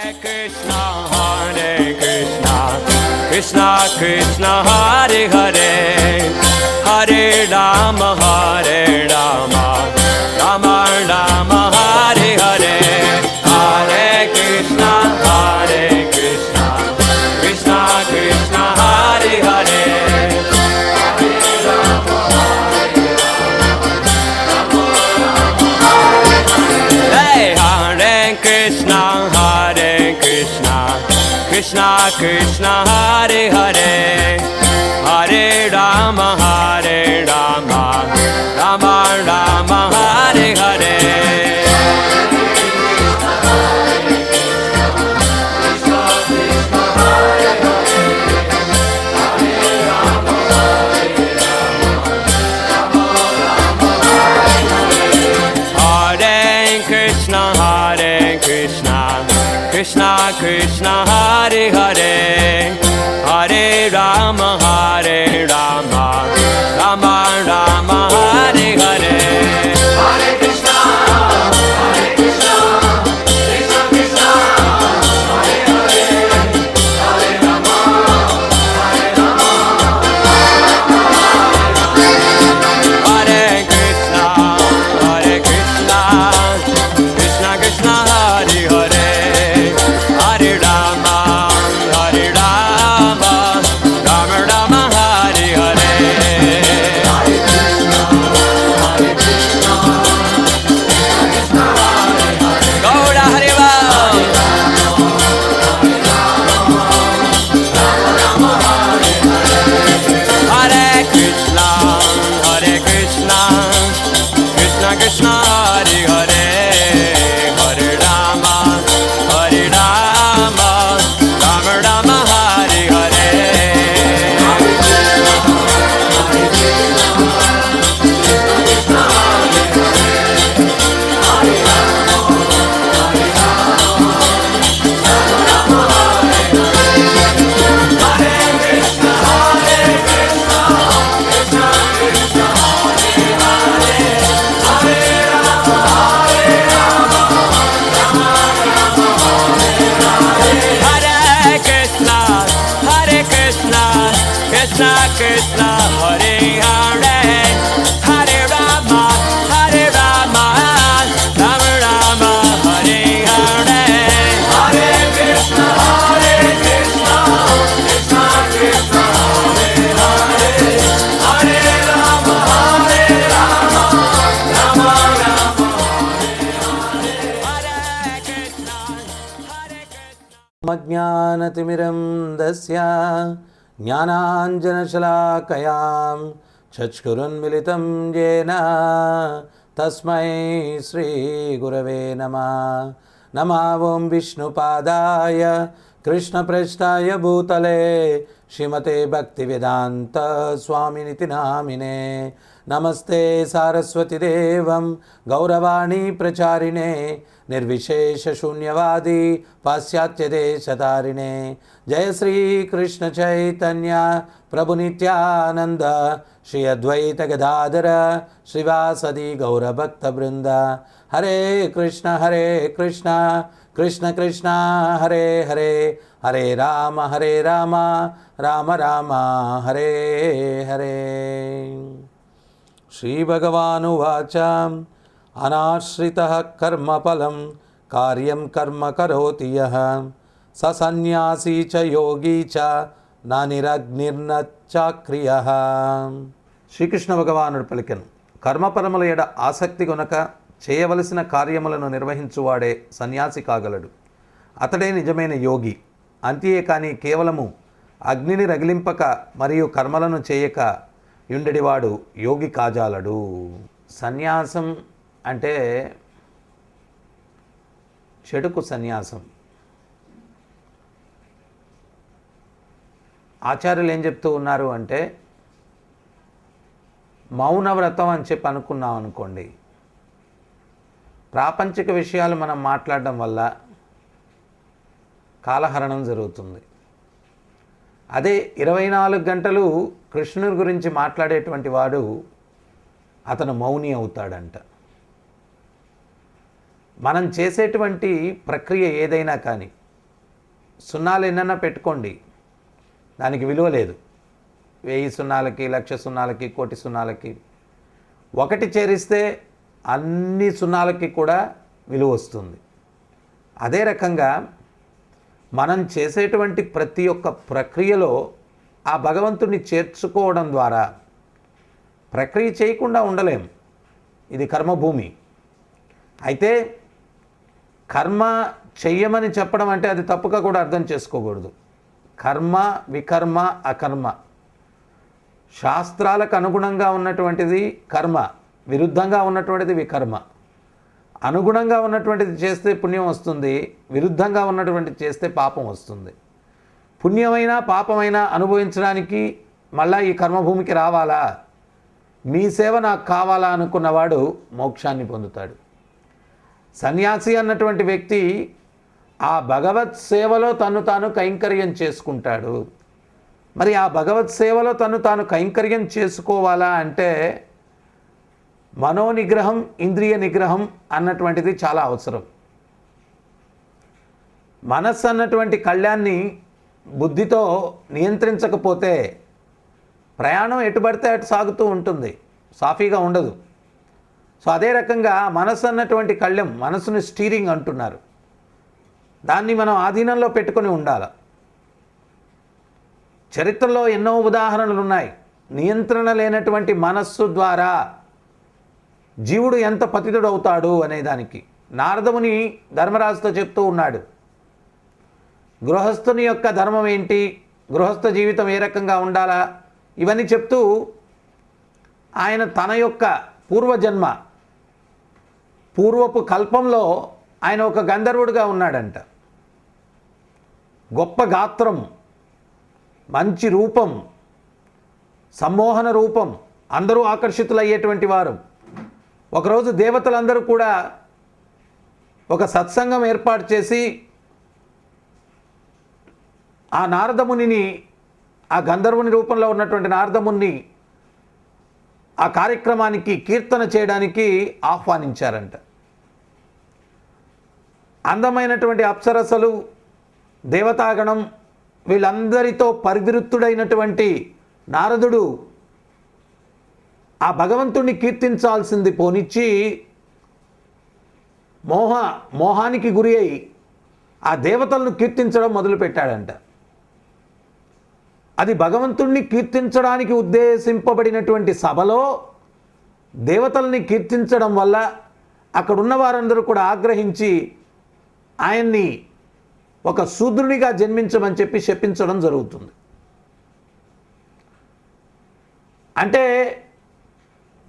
Krishna Krishna Krishna Hare Hare Hare Rama Rama Rama Hare Hare Hare Krishna Krishna Krishna Hare Hare Krishna Krishna Hare Hare Hare Rama Rama Rama Hare Hare Krishna Krishna Hare Hare Hare Rama Rama Rama Hare Hare Hare Krishna Krishna Krishna Hare Hare Hare Rama Hare Krishna Krishna Krishna Hare Hare Hare Rama Rama Hare Hare Gaura Hariva Hare Krishna Krishna Krishna Hare Hare Hare Rama Rama Hare Hare Krishna Krishna Hare Hare Hare Rama Rama Rama Hare Hare Hare Krishna Krishna Krishna Hare Hare Hare Rama Rama Hare Krishna Jnanatimiram dasya ज्ञानाञ्जनशलाकयां चक्षुरुन्मिलितं येन तस्मै श्रीगुरवे नमः नमः ॐ विष्णुपादाय कृष्णप्रेष्ठाय भूतले श्रीमते भक्तिवेदान्त स्वामिनिति नामिने नमस्ते सारस्वतीदेवं गौरवाणी प्रचारिणे निर्विशेषशून्यवादी पाश्चात्यदेशतारिणे जय श्री कृष्ण चैतन्य प्रभु नित्यानंद श्री अद्वैत गदाधर श्रीवासदि गौरभक्तवृंद हरे कृष्ण कृष्ण कृष्ण हरे हरे हरे राम राम राम हरे हरे श्री भगवानुवाच अनाश्रितः कर्मफलं कार्यं कर्म करोति यः स सन्यासी च योगी च न నిరగ్నిర్నచాక్రియః. శ్రీకృష్ణ భగవానుడు పలికెను, కర్మపరముల ఎడ ఆసక్తి కొనక చేయవలసిన కార్యములను నిర్వహించువాడే సన్యాసి కాగలడు. అతడే నిజమైన యోగి. అంతే కానీ కేవలము అగ్నిని రగిలింపక మరియు కర్మలను చేయక యుండెడివాడు యోగి కాజాలడు. సన్యాసం అంటే చెడుకు సన్యాసం. ఆచార్యులు ఏం చెప్తూ ఉన్నారు అంటే, మౌనవ్రతం అని చెప్పి అనుకున్నాం అనుకోండి, ప్రాపంచిక విషయాలు మనం మాట్లాడడం వల్ల కాలహరణం జరుగుతుంది. అదే 24 గంటలు కృష్ణుని గురించి మాట్లాడేటువంటి వాడు అతను మౌని అవుతాడంట. మనం చేసేటువంటి ప్రక్రియ ఏదైనా కానీ సున్నాలు ఎన్నన్నా పెట్టుకోండి, దానికి విలువ లేదు. 1000 సున్నాలకి, 1,00,000 సున్నాలకి, కోటి సున్నాలకి ఒకటి చేరిస్తే అన్ని సున్నాలకి కూడా విలువ వస్తుంది. అదే రకంగా మనం చేసేటువంటి ప్రతి ఒక్క ప్రక్రియలో ఆ భగవంతుడిని చేర్చుకోవడం ద్వారా, ప్రక్రియ చేయకుండా ఉండలేం, ఇది కర్మభూమి. అయితే కర్మ చెయ్యమని చెప్పడం అంటే అది తప్పుగా కూడా అర్థం చేసుకోకూడదు. కర్మ, వికర్మ, అకర్మ, శాస్త్రాలకు అనుగుణంగా ఉన్నటువంటిది కర్మ, విరుద్ధంగా ఉన్నటువంటిది వికర్మ. అనుగుణంగా ఉన్నటువంటిది చేస్తే పుణ్యం వస్తుంది, విరుద్ధంగా ఉన్నటువంటిది చేస్తే పాపం వస్తుంది. పుణ్యమైనా పాపమైనా అనుభవించడానికి మళ్ళా ఈ కర్మభూమికి రావాలా, మీ సేవ నాకు కావాలా అనుకున్నవాడు మోక్షాన్ని పొందుతాడు. సన్యాసి అన్నటువంటి వ్యక్తి ఆ భగవత్ సేవలో తను తాను కైంకర్యం చేసుకుంటాడు. మరి ఆ భగవత్ సేవలో తను తాను కైంకర్యం చేసుకోవాలా అంటే మనోనిగ్రహం, ఇంద్రియ నిగ్రహం అన్నటువంటిది చాలా అవసరం. మనస్సు అన్నటువంటి కళ్యాణ్ణి బుద్ధితో నియంత్రించకపోతే ప్రయాణం ఎటు పడితే అటు సాగుతూ ఉంటుంది, సాఫీగా ఉండదు. సో అదే రకంగా మనస్సు అన్నటువంటి కళ్యం, మనసుని స్టీరింగ్ అంటున్నారు, దాన్ని మనం ఆధీనంలో పెట్టుకొని ఉండాలి. చరిత్రలో ఎన్నో ఉదాహరణలు ఉన్నాయి. నియంత్రణ లేనటువంటి మనస్సు ద్వారా జీవుడు ఎంత పతితుడు అవుతాడు అనేదానికి నారదముని ధర్మరాజుతో చెప్తూ ఉన్నాడు. గృహస్థుని యొక్క ధర్మం ఏంటి, గృహస్థ జీవితం ఏ రకంగా ఉండాలా, ఇవన్నీ చెప్తూ ఆయన తన యొక్క పూర్వజన్మ, పూర్వపు కల్పంలో ఆయన ఒక గంధర్వుడిగా ఉన్నాడంట. గొప్ప గాత్రం, మంచి రూపం, సమ్మోహన రూపం, అందరూ ఆకర్షితులయ్యేటువంటి వారు. ఒకరోజు దేవతలందరూ కూడా ఒక సత్సంగం ఏర్పాటు చేసి ఆ నారదమునిని, ఆ గంధర్వుని రూపంలో ఉన్నటువంటి నారదముని ఆ కార్యక్రమానికి కీర్తన చేయడానికి ఆహ్వానించారంట. అందమైనటువంటి అప్సరసలు, దేవతాగణం, వీళ్ళందరితో పరివిరుత్తుడైనటువంటి నారదుడు ఆ భగవంతుణ్ణి కీర్తించాల్సింది పోనిచ్చి మోహానికి గురి అయి ఆ దేవతలను కీర్తించడం మొదలుపెట్టాడంట. అది భగవంతుణ్ణి కీర్తించడానికి ఉద్దేశింపబడినటువంటి సభలో దేవతల్ని కీర్తించడం వల్ల అక్కడున్న వారందరూ కూడా ఆగ్రహించి ఆయన్ని ఒక శూద్రునిగా జన్మించమని చెప్పి శపించడం జరుగుతుంది. అంటే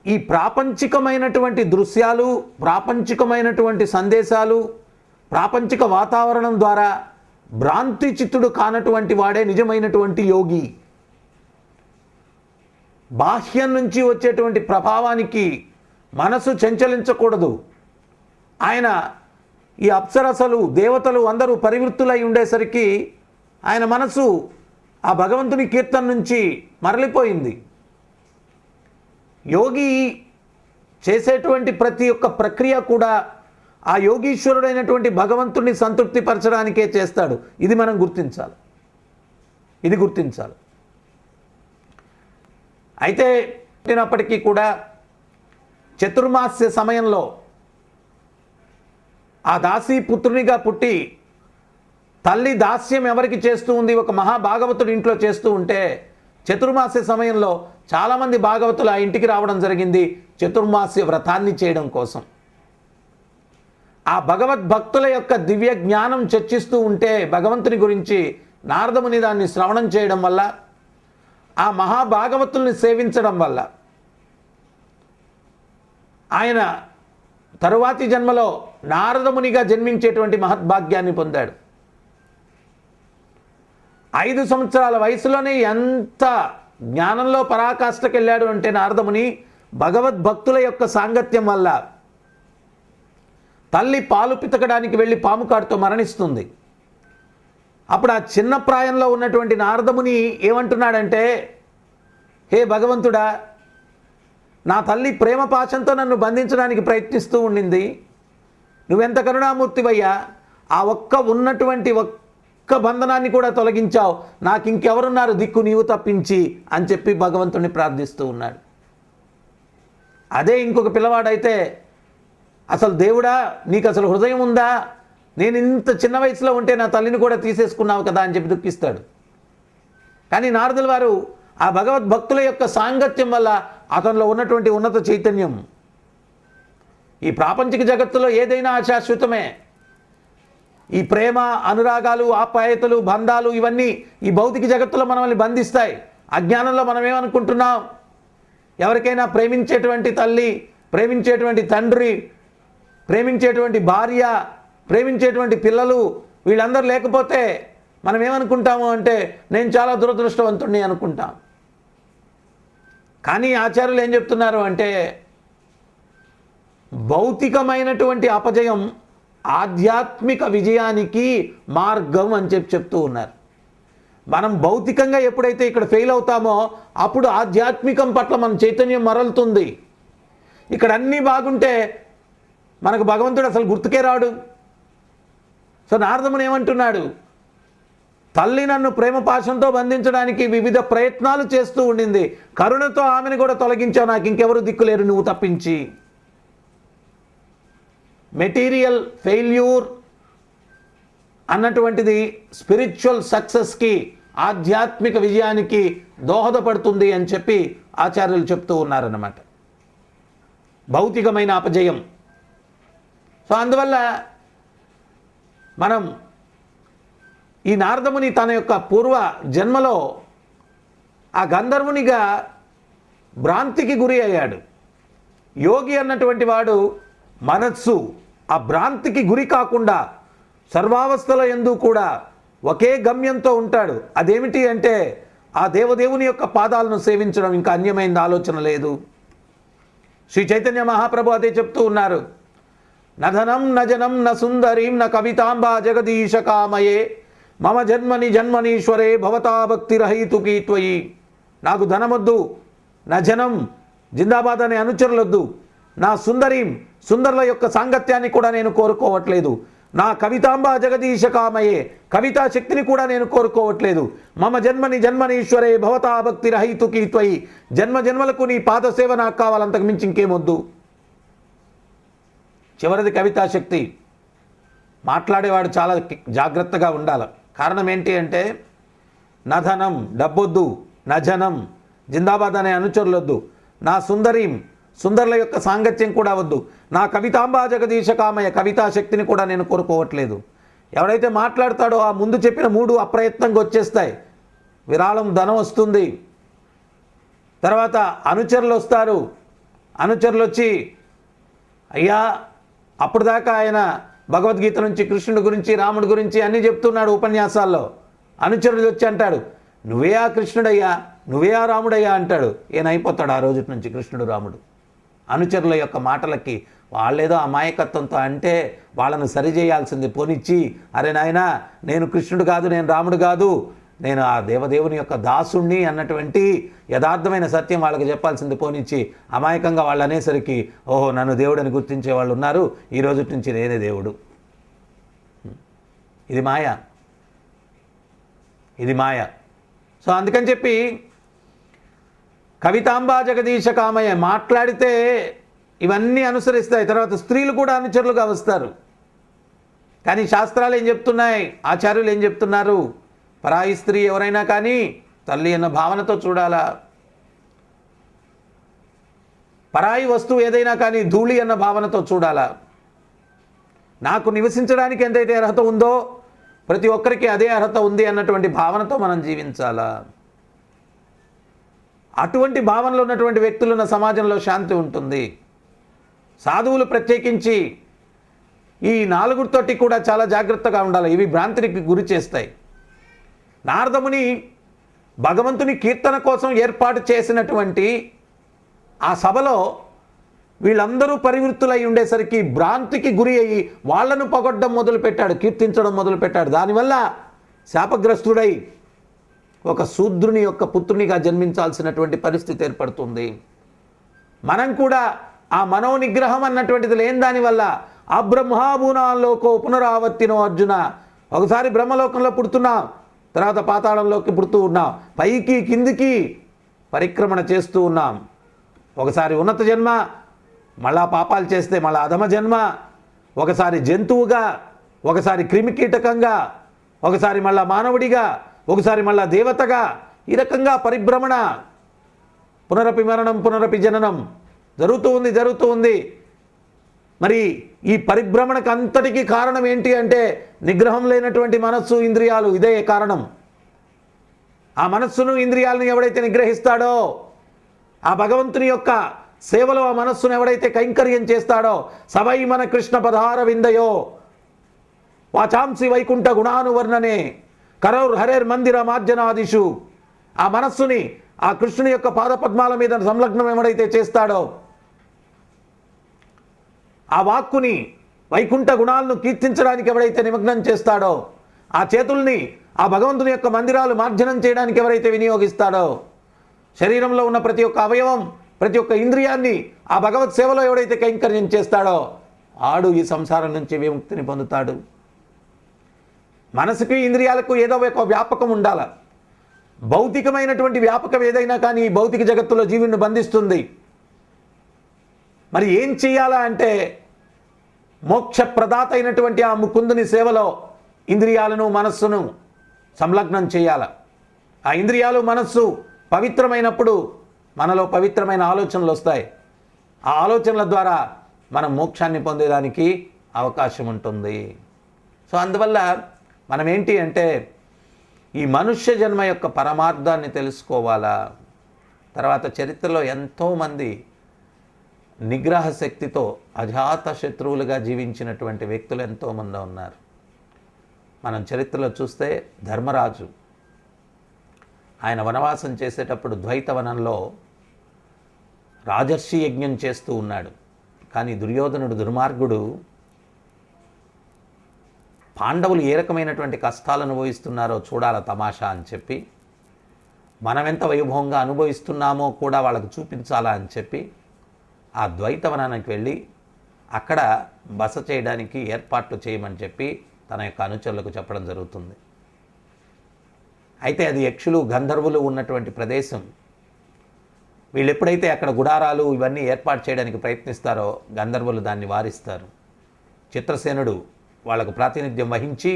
ఈ ప్రాపంచికమైనటువంటి దృశ్యాలు, ప్రాపంచికమైనటువంటి సందేశాలు, ప్రాపంచిక వాతావరణం ద్వారా భ్రాంతి చిత్తుడు కానటువంటి వాడే నిజమైనటువంటి యోగి. బాహ్యం నుంచి వచ్చేటువంటి ప్రభావానికి మనసు చంచలించకూడదు. ఆయన ఈ అప్సరసలు, దేవతలు అందరూ పరివృత్తులై ఉండేసరికి ఆయన మనసు ఆ భగవంతుని కీర్తన నుంచి మరలిపోయింది. యోగి చేసేటువంటి ప్రతి ఒక్క ప్రక్రియ కూడా ఆ యోగీశ్వరుడైనటువంటి భగవంతుణ్ణి సంతృప్తిపరచడానికే చేస్తాడు. ఇది మనం గుర్తించాలి, ఇది గుర్తించాలి. అయితే పుట్టినప్పటికీ కూడా చతుర్మాస్య సమయంలో ఆ దాసీ పుత్రునిగా పుట్టి తల్లి దాస్యం ఎవరికి చేస్తూ ఉంది, ఒక మహాభాగవతుడు ఇంట్లో చేస్తూ ఉంటే చతుర్మాస్య సమయంలో చాలామంది భాగవతులు ఆ ఇంటికి రావడం జరిగింది చతుర్మాస్య వ్రతాన్ని చేయడం కోసం. ఆ భగవద్భక్తుల యొక్క దివ్య జ్ఞానం చర్చిస్తూ ఉంటే భగవంతుని గురించి నారదముని దాన్ని శ్రవణం చేయడం వల్ల, ఆ మహాభాగవతుల్ని సేవించడం వల్ల ఆయన తరువాతి జన్మలో నారదమునిగా జన్మించేటువంటి మహద్భాగ్యాన్ని పొందాడు. 5 సంవత్సరాల వయసులోనే ఎంత జ్ఞానంలో పరాకాష్ఠకి వెళ్ళాడు అంటే నారదముని భగవద్భక్తుల యొక్క సాంగత్యం వల్ల. తల్లి పాలు పితకడానికి వెళ్ళి పాము కాటుతో మరణిస్తుంది. అప్పుడు ఆ చిన్న ప్రాయంలో ఉన్నటువంటి నారదముని ఏమంటున్నాడంటే, హే భగవంతుడా, నా తల్లి ప్రేమ పాశంతో నన్ను బంధించడానికి ప్రయత్నిస్తూ ఉండింది, నువ్వెంత కరుణామూర్తివయ్యా, ఆ ఉన్నటువంటి ఒక్క ఒక్క బంధనాన్ని కూడా తొలగించావు, నాకు ఇంకెవరున్నారు దిక్కు నీవు తప్పించి అని చెప్పి భగవంతుడిని ప్రార్థిస్తూ ఉన్నాడు. అదే ఇంకొక పిల్లవాడైతే అసలు దేవుడా నీకు అసలు హృదయం ఉందా, నేను ఇంత చిన్న వయసులో ఉంటే నా తల్లిని కూడా తీసేసుకున్నావు కదా అని చెప్పి దుఃఖిస్తాడు. కానీ నారదుల వారు ఆ భగవద్భక్తుల యొక్క సాంగత్యం వల్ల అతనిలో ఉన్నటువంటి ఉన్నత చైతన్యం, ఈ ప్రాపంచిక జగత్తులో ఏదైనా అశాశ్వతమే. ఈ ప్రేమ, అనురాగాలు, ఆప్యాయతలు, బంధాలు ఇవన్నీ ఈ భౌతిక జగత్తులో మనల్ని బంధిస్తాయి. అజ్ఞానంలో మనం ఏమనుకుంటున్నాం, ఎవరికైనా ప్రేమించేటువంటి తల్లి, ప్రేమించేటువంటి తండ్రి, ప్రేమించేటువంటి భార్య, ప్రేమించేటువంటి పిల్లలు వీళ్ళందరూ లేకపోతే మనం ఏమనుకుంటాము అంటే నేను చాలా దురదృష్టవంతుడిని అనుకుంటాం. కానీ ఆచార్యులు ఏం చెప్తున్నారు అంటే భౌతికమైనటువంటి అపజయం ఆధ్యాత్మిక విజయానికి మార్గం అని చెప్తూ ఉన్నారు. మనం భౌతికంగా ఎప్పుడైతే ఇక్కడ ఫెయిల్ అవుతామో అప్పుడు ఆధ్యాత్మికం పట్ల మన చైతన్యం మరలుతుంది. ఇక్కడ అన్నీ బాగుంటే మనకు భగవంతుడు అసలు గుర్తుకే రాడు. సో నారదముని ఏమంటున్నాడు, తల్లి నన్ను ప్రేమ పాశంతో బంధించడానికి వివిధ ప్రయత్నాలు చేస్తూ ఉండింది, కరుణతో ఆమెను కూడా తొలగించావు, నాకు ఇంకెవరు దిక్కులేరు నువ్వు తప్పించి. మెటీరియల్ ఫెయిల్యూర్ అన్నటువంటిది స్పిరిచువల్ సక్సెస్కి, ఆధ్యాత్మిక విజయానికి దోహదపడుతుంది అని చెప్పి ఆచార్యులు చెప్తూ ఉన్నారన్నమాట. భౌతికమైన అపజయం. సో అందువల్ల మనం ఈ నారదముని తన యొక్క పూర్వ జన్మలో ఆ గంధర్వునిగా భ్రాంతికి గురి అయ్యాడు. యోగి అన్నటువంటి వాడు మనస్సు ఆ భ్రాంతికి గురి కాకుండా సర్వావస్థల యందు కూడా ఒకే గమ్యంతో ఉంటాడు. అదేమిటి అంటే ఆ దేవదేవుని యొక్క పాదాలను సేవించడం, ఇంకా అన్యమైన ఆలోచన లేదు. శ్రీ చైతన్య మహాప్రభు అదే చెప్తూ ఉన్నారు, నధనం నజనం న సుందరీం న కవితాంబా జగదీశ కామయే మమ జన్మని జన్మనీశ్వరే భవతా భక్తిరహితుకి త్వయి. నాకు ధనమొద్దు, నా జనం జిందాబాద్ అనే అనుచరులొద్దు, నా సుందరీం సుందరుల యొక్క సాంగత్యాన్ని కూడా నేను కోరుకోవట్లేదు, నా కవితాంబా జగదీశ కామయే కవితా శక్తిని కూడా నేను కోరుకోవట్లేదు, మమ జన్మని జన్మనీశ్వరే భవతా భక్తిరహితుకి త్వయి. జన్మ జన్మలకు నీ పాదసేవ నాకు కావాలంతకు మించి ఇంకేమొద్దు. చివరిది కవితా శక్తి. మాట్లాడేవాడు చాలా జాగ్రత్తగా ఉండాలి. కారణం ఏంటి అంటే నధనం డబ్బొద్దు, నజనం జిందాబాద్ అనే అనుచరులొద్దు, నా సుందరీం సుందరుల యొక్క సాంగత్యం కూడా వద్దు, నా కవితాంబా జగదీశ కామయ కవితా శక్తిని కూడా నేను కోరుకోవట్లేదు. ఎవడైతే మాట్లాడతాడో ఆ ముందు చెప్పిన మూడు అప్రయత్నంగా వచ్చేస్తాయి. విరాళం ధనం వస్తుంది, తర్వాత అనుచరులు వస్తారు. అనుచరులు వచ్చి అయ్యా అప్పుడు దాకా ఆయన భగవద్గీత నుంచి కృష్ణుడి గురించి రాముడి గురించి అన్నీ చెప్తున్నాడు ఉపన్యాసాల్లో. అనుచరుడు వచ్చి అంటాడు నువ్వే ఆ కృష్ణుడయ్యా, నువ్వే ఆ రాముడయ్యా అంటాడు. ఈయన అయిపోతాడు ఆ రోజు నుంచి కృష్ణుడు రాముడు. అనుచరుల యొక్క మాటలకి వాళ్ళేదో అమాయకత్వంతో అంటే వాళ్ళను సరిచేయాల్సింది పోనిచ్చి, అరే నాయనా నేను కృష్ణుడు కాదు, నేను రాముడు కాదు, నేను ఆ దేవదేవుని యొక్క దాసుణ్ణి అన్నటువంటి యథార్థమైన సత్యం వాళ్ళకి చెప్పాల్సింది పోనిచ్చి అమాయకంగా వాళ్ళు అనేసరికి ఓహో నన్ను దేవుడని గుర్తించే వాళ్ళు ఉన్నారు, ఈ రోజు నుంచి నేనే దేవుడు. ఇది మాయ, ఇది మాయ. సో అందుకని చెప్పి కవితాంబా జగదీశ కామయ్య మాట్లాడితే ఇవన్నీ అనుసరిస్తాయి. తర్వాత స్త్రీలు కూడా అనుచరులుగా వస్తారు. కానీ శాస్త్రాలు ఏం చెప్తున్నాయి, ఆచార్యులు ఏం చెప్తున్నారు, పరాయి స్త్రీ ఎవరైనా కానీ తల్లి అన్న భావనతో చూడాలా. పరాయి వస్తువు ఏదైనా కానీ ధూళి అన్న భావనతో చూడాలా. నాకు నివసించడానికి ఎంతైతే అర్హత ఉందో ప్రతి ఒక్కరికి అదే అర్హత ఉంది అన్నటువంటి భావనతో మనం జీవించాలా. అటువంటి భావనలో ఉన్నటువంటి వ్యక్తులు ఉన్న సమాజంలో శాంతి ఉంటుంది. సాధువులు ప్రత్యేకించి ఈ నాలుగుతోటి కూడా చాలా జాగ్రత్తగా ఉండాలి. ఇవి భ్రాంతికి గురి చేస్తాయి. నారదముని భగవంతుని కీర్తన కోసం ఏర్పాటు చేసినటువంటి ఆ సభలో వీళ్ళందరూ పరివృత్తులై ఉండేసరికి భ్రాంతికి గురి అయ్యి వాళ్లను పొగడ్డం మొదలుపెట్టాడు, కీర్తించడం మొదలుపెట్టాడు. దానివల్ల శాపగ్రస్తుడై ఒక శూద్రుని యొక్క పుత్రునిగా జన్మించాల్సినటువంటి పరిస్థితి ఏర్పడుతుంది. మనం కూడా ఆ మనోనిగ్రహం అన్నటువంటిది లేని దానివల్ల అబ్రహ్మాభూనాల్లోకో పునరావర్తినో అర్జున ఒకసారి బ్రహ్మలోకంలో పుడుతున్నాం, తర్వాత పాతాళంలోకి పుడుతూ ఉన్నాం, పైకి కిందికి పరిక్రమణ చేస్తూ ఉన్నాం. ఒకసారి ఉన్నత జన్మ, మళ్ళా పాపాలు చేస్తే మళ్ళా అధమ జన్మ, ఒకసారి జంతువుగా, ఒకసారి క్రిమికీటకంగా, ఒకసారి మళ్ళా మానవుడిగా, ఒకసారి మళ్ళా దేవతగా, ఈ రకంగా పరిభ్రమణ, పునరపి మరణం పునరపి జననం జరుగుతూ ఉంది. మరి ఈ పరిభ్రమణకు అంతటికీ కారణం ఏంటి అంటే నిగ్రహం లేనటువంటి మనస్సు, ఇంద్రియాలు. ఇదే కారణం. ఆ మనస్సును ఇంద్రియాలను ఎవడైతే నిగ్రహిస్తాడో, ఆ భగవంతుని యొక్క సేవలో ఆ మనస్సును ఎవడైతే కైంకర్యం చేస్తాడో, సవై మన కృష్ణ పదార విందయో వాచాంసి వైకుంఠ గుణానువర్ణనే కరౌర్ హరేర్ మందిర మార్జనాదిషు. ఆ మనస్సుని ఆ కృష్ణుని యొక్క పాదపద్మాల మీద సంలగ్నం ఎవడైతే చేస్తాడో, ఆ వాక్కుని వైకుంఠ గుణాలను కీర్తించడానికి ఎవరైతే నిమగ్నం చేస్తాడో, ఆ చేతుల్ని ఆ భగవంతుని యొక్క మందిరాలు మార్జనం చేయడానికి ఎవరైతే వినియోగిస్తాడో, శరీరంలో ఉన్న ప్రతి ఒక్క అవయవం, ప్రతి ఒక్క ఇంద్రియాన్ని ఆ భగవత్ సేవలో ఎవడైతే కైంకర్యం చేస్తాడో, ఆడు ఈ సంసారం నుంచి విముక్తిని పొందుతాడు. మనసుకి ఇంద్రియాలకు ఏదో ఒక వ్యాపకం ఉండాలి. భౌతికమైనటువంటి వ్యాపకం ఏదైనా కానీ ఈ భౌతిక జగత్తులో జీవుని బంధిస్తుంది. మరి ఏం చేయాలా అంటే మోక్షప్రదాత అయినటువంటి ఆ ముకుందుని సేవలో ఇంద్రియాలను మనస్సును సంలగ్నం చేయాల. ఆ ఇంద్రియాలు మనస్సు పవిత్రమైనప్పుడు మనలో పవిత్రమైన ఆలోచనలు వస్తాయి. ఆ ఆలోచనల ద్వారా మనం మోక్షాన్ని పొందేదానికి అవకాశం ఉంటుంది. సో అందువల్ల మనం ఏంటి అంటే ఈ మనుష్య జన్మ యొక్క పరమార్థాన్ని తెలుసుకోవాలా. తర్వాత చరిత్రలో ఎంతోమంది నిగ్రహ శక్తితో అజాత శత్రువులుగా జీవించినటువంటి వ్యక్తులు ఎంతోమంది ఉన్నారు. మనం చరిత్రలో చూస్తే ధర్మరాజు ఆయన వనవాసం చేసేటప్పుడు ద్వైతవనంలో రాజర్షి యజ్ఞం చేస్తూ ఉన్నాడు. కానీ దుర్యోధనుడు దుర్మార్గుడు పాండవులు ఏ రకమైనటువంటి కష్టాలు అనుభవిస్తున్నారో చూడాల తమాషా అని చెప్పి, మనమెంత వైభవంగా అనుభవిస్తున్నామో కూడా వాళ్ళకు చూపించాలా అని చెప్పి ఆ ద్వైతవనానికి వెళ్ళి అక్కడ బస చేయడానికి ఏర్పాట్లు చేయమని చెప్పి తన యొక్క అనుచరులకు చెప్పడం జరుగుతుంది. అయితే అది యక్షులు గంధర్వులు ఉన్నటువంటి ప్రదేశం. వీళ్ళు ఎప్పుడైతే అక్కడ గుడారాలు ఇవన్నీ ఏర్పాటు చేయడానికి ప్రయత్నిస్తారో గంధర్వులు దాన్ని వారిస్తారు. చిత్రసేనుడు వాళ్ళకు ప్రాతినిధ్యం వహించి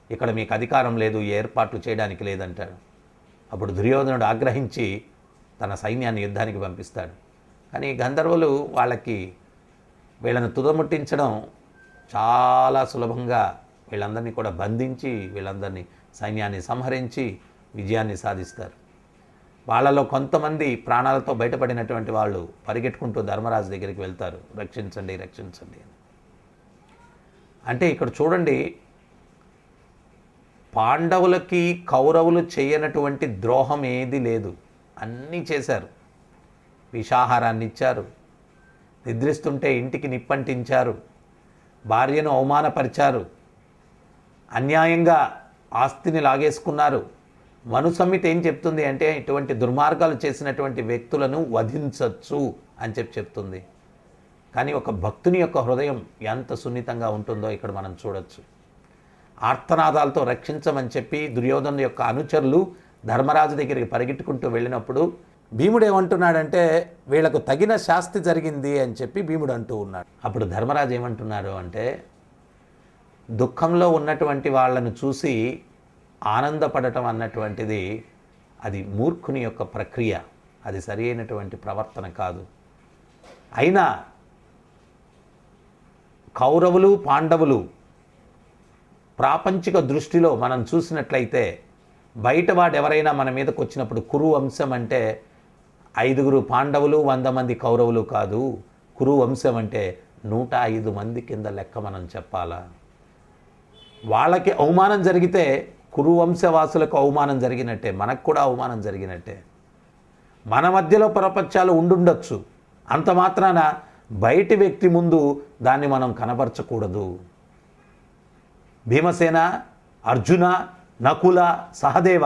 ఇక్కడ మీకు అధికారం లేదు, ఈ ఏర్పాట్లు చేయడానికి లేదంటాడు. అప్పుడు దుర్యోధనుడు ఆగ్రహించి తన సైన్యాన్ని యుద్ధానికి పంపిస్తాడు. కానీ గంధర్వులు వాళ్ళకి వీళ్ళని తుదముట్టించడం చాలా సులభంగా వీళ్ళందరినీ కూడా బంధించి వీళ్ళందరినీ సైన్యాన్ని సంహరించి విజయాన్ని సాధిస్తారు. వాళ్ళలో కొంతమంది ప్రాణాలతో బయటపడినటువంటి వాళ్ళు పరిగెట్టుకుంటూ ధర్మరాజు దగ్గరికి వెళ్తారు, రక్షించండి రక్షించండి అని. అంటే ఇక్కడ చూడండి, పాండవులకి కౌరవులు చేయనటువంటి ద్రోహం ఏది లేదు, అన్నీ చేశారు. విషాహారాన్ని ఇచ్చారు, నిద్రిస్తుంటే ఇంటికి నిప్పంటించారు, భార్యను అవమానపరిచారు, అన్యాయంగా ఆస్తిని లాగేసుకున్నారు. మను సంహిత ఏం చెప్తుంది అంటే ఇటువంటి దుర్మార్గాలు చేసినటువంటి వ్యక్తులను వధించవచ్చు అని చెప్తుంది. కానీ ఒక భక్తుని యొక్క హృదయం ఎంత సున్నితంగా ఉంటుందో ఇక్కడ మనం చూడొచ్చు. ఆర్తనాదాలతో రక్షించమని చెప్పి దుర్యోధను యొక్క అనుచరులు ధర్మరాజు దగ్గరికి పరిగెట్టుకుంటూ వెళ్ళినప్పుడు భీముడు ఏమంటున్నాడంటే వీళ్ళకు తగిన శాస్తి జరిగింది అని చెప్పి భీముడు అంటూ ఉన్నాడు. అప్పుడు ధర్మరాజు ఏమంటున్నాడు అంటే దుఃఖంలో ఉన్నటువంటి వాళ్ళను చూసి ఆనందపడటం అన్నటువంటిది అది మూర్ఖుని యొక్క ప్రక్రియ, అది సరి అయినటువంటి ప్రవర్తన కాదు. అయినా కౌరవులు పాండవులు ప్రాపంచిక దృష్టిలో మనం చూసినట్లయితే బయటవాడు ఎవరైనా మన మీదకు వచ్చినప్పుడు కురు వంశం అంటే 5 పాండవులు 100 మంది కౌరవులు కాదు. కురు వంశం అంటే 105 మంది కింద లెక్క మనం చెప్పాలా. వాళ్ళకి అవమానం జరిగితే కురు వంశవాసులకు అవమానం జరిగినట్టే, మనకు కూడా అవమానం జరిగినట్టే. మన మధ్యలో ప్రపంచాలు ఉండుండొచ్చు, అంత మాత్రాన బయటి వ్యక్తి ముందు దాన్ని మనం కనబరచకూడదు. భీమసేన, అర్జున, నకుల, సహదేవ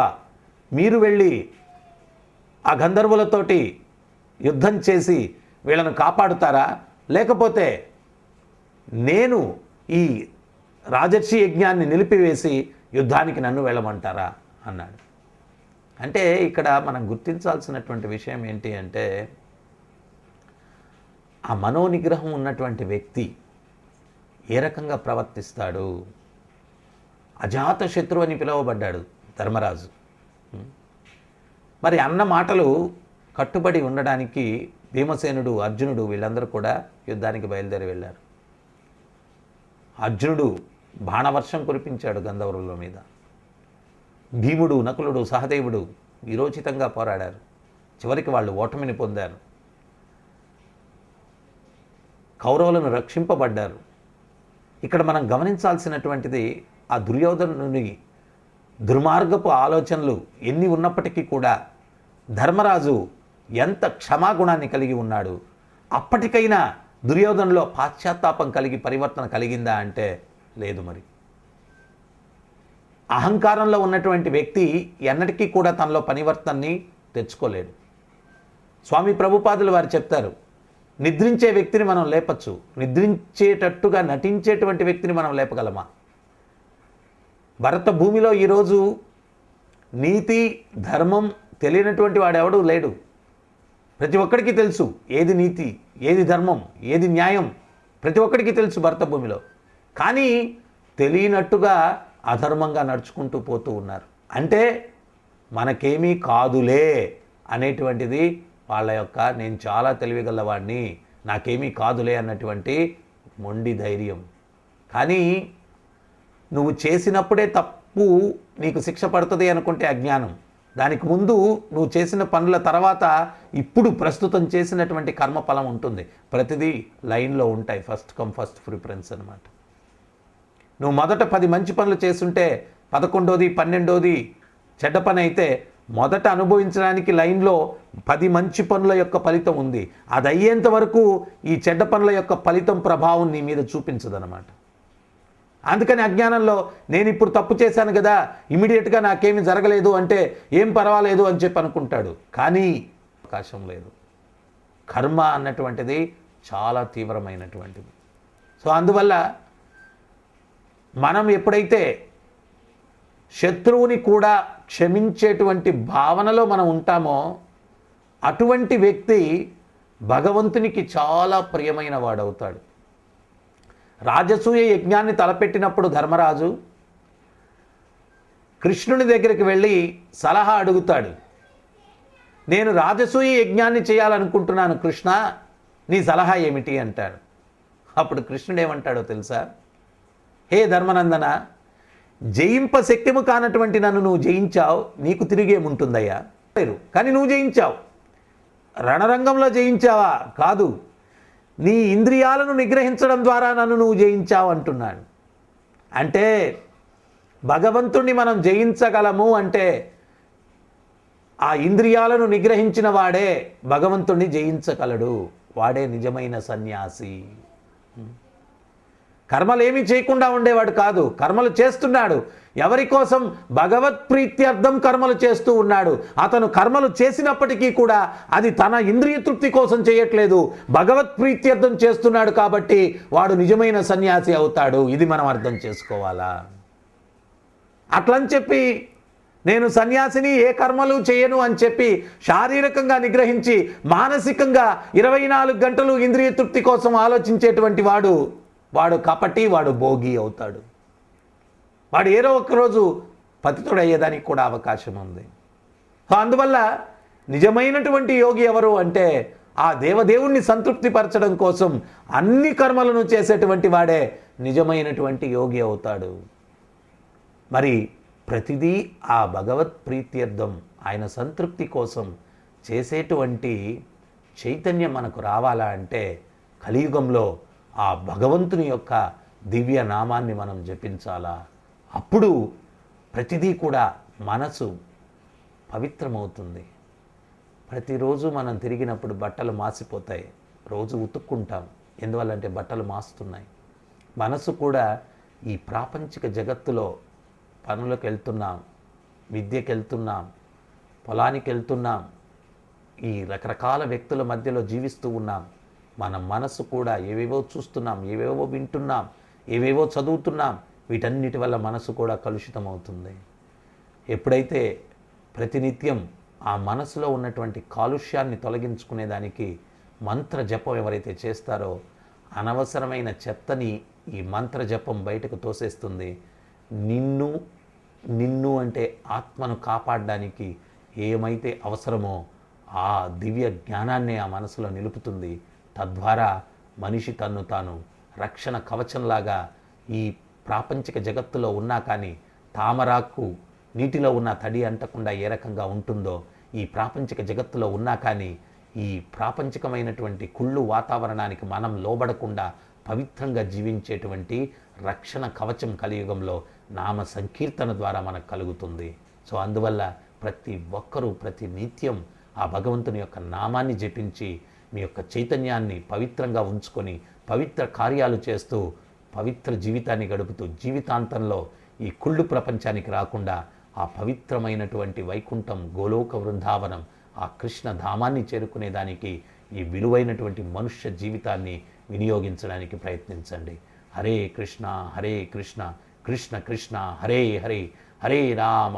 మీరు వెళ్ళి ఆ గంధర్వులతోటి యుద్ధం చేసి వీళ్ళను కాపాడుతారా? లేకపోతే నేను ఈ రాజర్షి యజ్ఞాన్ని నిలిపివేసి యుద్ధానికి నన్ను వెళ్ళమంటారా అన్నాడు. అంటే ఇక్కడ మనం గుర్తించాల్సినటువంటి విషయం ఏంటి అంటే, ఆ మనోనిగ్రహం ఉన్నటువంటి వ్యక్తి ఏ రకంగా ప్రవర్తిస్తాడు. అజాత శత్రువు అని పిలువబడ్డాడు ధర్మరాజు. మరి అన్న మాటలు కట్టుబడి ఉండడానికి భీమసేనుడు, అర్జునుడు వీళ్ళందరూ కూడా యుద్ధానికి బయలుదేరి వెళ్ళారు. అర్జునుడు బాణవర్షం కురిపించాడు గంధర్వుల మీద. భీముడు, నకులుడు, సహదేవుడు వీరోచితంగా పోరాడారు. చివరికి వాళ్ళు ఓటమిని పొందారు. కౌరవులను రక్షింపబడ్డారు. ఇక్కడ మనం గమనించాల్సినటువంటిది, ఆ దుర్యోధనుని దుర్మార్గపు ఆలోచనలు ఎన్ని ఉన్నప్పటికీ కూడా ధర్మరాజు ఎంత క్షమాగుణాన్ని కలిగి ఉన్నాడు. అప్పటికైనా దుర్యోధనలో పాశ్చాత్తాపం కలిగి పరివర్తన కలిగిందా అంటే లేదు. మరి అహంకారంలో ఉన్నటువంటి వ్యక్తి ఎన్నటికీ కూడా తనలో పరివర్తనని తెచ్చుకోలేడు. స్వామి ప్రభుపాదులు వారు చెప్తారు, నిద్రించే వ్యక్తిని మనం లేపచ్చు, నిద్రించేటట్టుగా నటించేటువంటి వ్యక్తిని మనం లేపగలమా? భరత భూమిలో ఈరోజు నీతి ధర్మం తెలియనటువంటి వాడెవడూ లేడు. ప్రతి ఒక్కడికి తెలుసు ఏది నీతి, ఏది ధర్మం, ఏది న్యాయం, ప్రతి ఒక్కడికి తెలుసు భరత భూమిలో. కానీ తెలియనట్టుగా అధర్మంగా నడుచుకుంటూ పోతూ ఉన్నారు. అంటే మనకేమీ కాదులే అనేటువంటిది వాళ్ళ యొక్క, నేను చాలా తెలివిగలవాడిని, నాకేమీ కాదులే అన్నటువంటి మొండి ధైర్యం. కానీ నువ్వు చేసినప్పుడే తప్పు నీకు శిక్ష పడుతుంది అనుకుంటే అజ్ఞానం. దానికి ముందు నువ్వు చేసిన పనుల తర్వాత ఇప్పుడు ప్రస్తుతం చేసినటువంటి కర్మఫలం ఉంటుంది. ప్రతిదీ లైన్లో ఉంటాయి. ఫస్ట్ కమ్ ఫస్ట్ ప్రిఫరెన్స్ అనమాట. నువ్వు మొదట 10 మంచి పనులు చేస్తుంటే 11వ 12వ చెడ్డ పని అయితే మొదట అనుభవించడానికి లైన్లో 10 మంచి పనుల యొక్క ఫలితం ఉంది. అది అయ్యేంత వరకు ఈ చెడ్డ పనుల యొక్క ఫలితం ప్రభావం నీ మీద చూపించదనమాట. అందుకని అజ్ఞానంలో నేను ఇప్పుడు తప్పు చేశాను కదా, ఇమీడియట్గా నాకేమీ జరగలేదు అంటే ఏం పర్వాలేదు అని చెప్పి అనుకుంటాడు. కానీ అవకాశం లేదు. కర్మ అన్నటువంటిది చాలా తీవ్రమైనటువంటిది. సో అందువల్ల మనం ఎప్పుడైతే శత్రువుని కూడా క్షమించేటువంటి భావనలో మనం ఉంటామో అటువంటి వ్యక్తి భగవంతునికి చాలా ప్రియమైన వాడవుతాడు. రాజసూయ యజ్ఞాన్ని తలపెట్టినప్పుడు ధర్మరాజు కృష్ణుని దగ్గరికి వెళ్ళి సలహా అడుగుతాడు. నేను రాజసూయ యజ్ఞాన్ని చేయాలనుకుంటున్నాను కృష్ణ, నీ సలహా ఏమిటి అంటాడు. అప్పుడు కృష్ణుడు ఏమంటాడో తెలుసా? హే ధర్మనందన, జయింప శక్తిము కానటువంటి నన్ను నువ్వు జయించావు, నీకు తిరిగేముంటుందయ్యా? కానీ నువ్వు జయించావు. రణరంగంలో జయించావా? కాదు, నీ ఇంద్రియాలను నిగ్రహించడం ద్వారా నన్ను నువ్వు జయించావు అంటున్నాడు. అంటే భగవంతుణ్ణి మనం జయించగలము అంటే ఆ ఇంద్రియాలను నిగ్రహించిన వాడే భగవంతుణ్ణి జయించగలడు. వాడే నిజమైన సన్యాసి. కర్మలేమీ చేయకుండా ఉండేవాడు కాదు, కర్మలు చేస్తున్నాడు. ఎవరి కోసం? భగవత్ ప్రీత్యర్థం కర్మలు చేస్తూ ఉన్నాడు. అతను కర్మలు చేసినప్పటికీ కూడా అది తన ఇంద్రియ తృప్తి కోసం చేయట్లేదు, భగవత్ ప్రీత్యర్థం చేస్తున్నాడు. కాబట్టి వాడు నిజమైన సన్యాసి అవుతాడు. ఇది మనం అర్థం చేసుకోవాలా? అట్లని చెప్పి నేను సన్యాసిని, ఏ కర్మలు చేయను అని చెప్పి శారీరకంగా నిగ్రహించి మానసికంగా 24 గంటలు ఇంద్రియ తృప్తి కోసం ఆలోచించేటువంటి వాడు కపటి, వాడు భోగి అవుతాడు. వాడు ఏదో ఒకరోజు పతితుడయ్యేదానికి కూడా అవకాశం ఉంది. అందువల్ల నిజమైనటువంటి యోగి ఎవరు అంటే ఆ దేవదేవుణ్ణి సంతృప్తిపరచడం కోసం అన్ని కర్మలను చేసేటువంటి వాడే నిజమైనటువంటి యోగి అవుతాడు. మరి ప్రతిదీ ఆ భగవత్ ప్రీత్యర్థం, ఆయన సంతృప్తి కోసం చేసేటువంటి చైతన్యం మనకు రావాలా అంటే కలియుగంలో ఆ భగవంతుని యొక్క దివ్య నామాన్ని మనం జపించాలా. అప్పుడు ప్రతిదీ కూడా మనసు పవిత్రమవుతుంది. ప్రతిరోజు మనం తిరిగినప్పుడు బట్టలు మాసిపోతాయి, రోజు ఉతుక్కుంటాం. ఎందువల్లంటే బట్టలు మాస్తున్నాయి. మనసు కూడా ఈ ప్రాపంచిక జగత్తులో పనులకు వెళ్తున్నాం, విద్యకి వెళ్తున్నాం, పొలానికి వెళ్తున్నాం, ఈ రకరకాల వ్యక్తుల మధ్యలో జీవిస్తూ ఉన్నాం. మన మనసు కూడా ఏవేవో చూస్తున్నాం, ఏవేవో వింటున్నాం, ఏవేవో చదువుతున్నాం, వీటన్నిటి వల్ల మనసు కూడా కలుషితమవుతుంది. ఎప్పుడైతే ప్రతినిత్యం ఆ మనసులో ఉన్నటువంటి కాలుష్యాన్ని తొలగించుకునేదానికి మంత్ర జపం ఎవరైతే చేస్తారో అనవసరమైన చెత్తని ఈ మంత్ర జపం బయటకు తోసేస్తుంది. నిన్ను అంటే ఆత్మను కాపాడడానికి ఏమైతే అవసరమో ఆ దివ్య జ్ఞానాన్ని ఆ మనసులో నిలుపుతుంది. తద్వారా మనిషి తన్ను తాను రక్షణ కవచంలాగా ఈ ప్రాపంచిక జగత్తులో ఉన్నా కానీ తామరాకు నీటిలో ఉన్న తడి అంటకుండా ఏ రకంగా ఉంటుందో ఈ ప్రాపంచిక జగత్తులో ఉన్నా కానీ ఈ ప్రాపంచికమైనటువంటి కుళ్ళు వాతావరణానికి మనం లోబడకుండా పవిత్రంగా జీవించేటువంటి రక్షణ కవచం కలియుగంలో నామ సంకీర్తన ద్వారా మనకు కలుగుతుంది. సో అందువల్ల ప్రతి ఒక్కరూ ప్రతి నిత్యం ఆ భగవంతుని యొక్క నామాన్ని జపించి మీ యొక్క చైతన్యాన్ని పవిత్రంగా ఉంచుకొని పవిత్ర కార్యాలు చేస్తూ పవిత్ర జీవితాన్ని గడుపుతూ జీవితాంతంలో ఈ కుళ్ళు ప్రపంచానికి రాకుండా ఆ పవిత్రమైనటువంటి వైకుంఠం గోలోక వృందావనం ఆ కృష్ణ ధామాన్ని చేరుకునేదానికి ఈ విలువైనటువంటి మనుష్య జీవితాన్ని వినియోగించడానికి ప్రయత్నించండి. హరే కృష్ణ కృష్ణ కృష్ణ హరే హరే, హరే రామ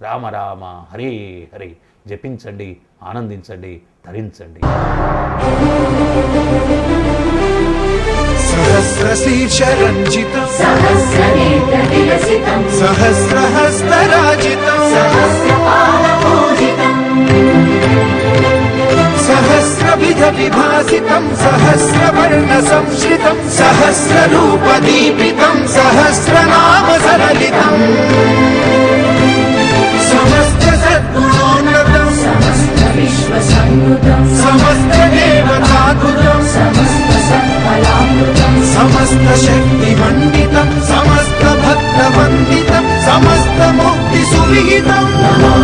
రామ రామ హరే హరే. జపించండి, ఆనందించండి, ధరించండి. सहस्रशीर्षरञ्जितं सहस्रनेत्रविलसितं सहस्रहस्तराजितं सहस्रपादपूजितं सहस्रविधविभासितं सहस्रवर्णसंश्रितं सहस्ररूपदीपितं सहस्रनामसरलितं समस्तसद्गुणोन्नतं समस्तविश्वसंयुतं समस्तदेवताकुलं समस्तसत्फलामृतं समस्तशक्तिमण्डितं समस्तभक्तवन्दितं समस्तमुक्तिसुविहितं नमो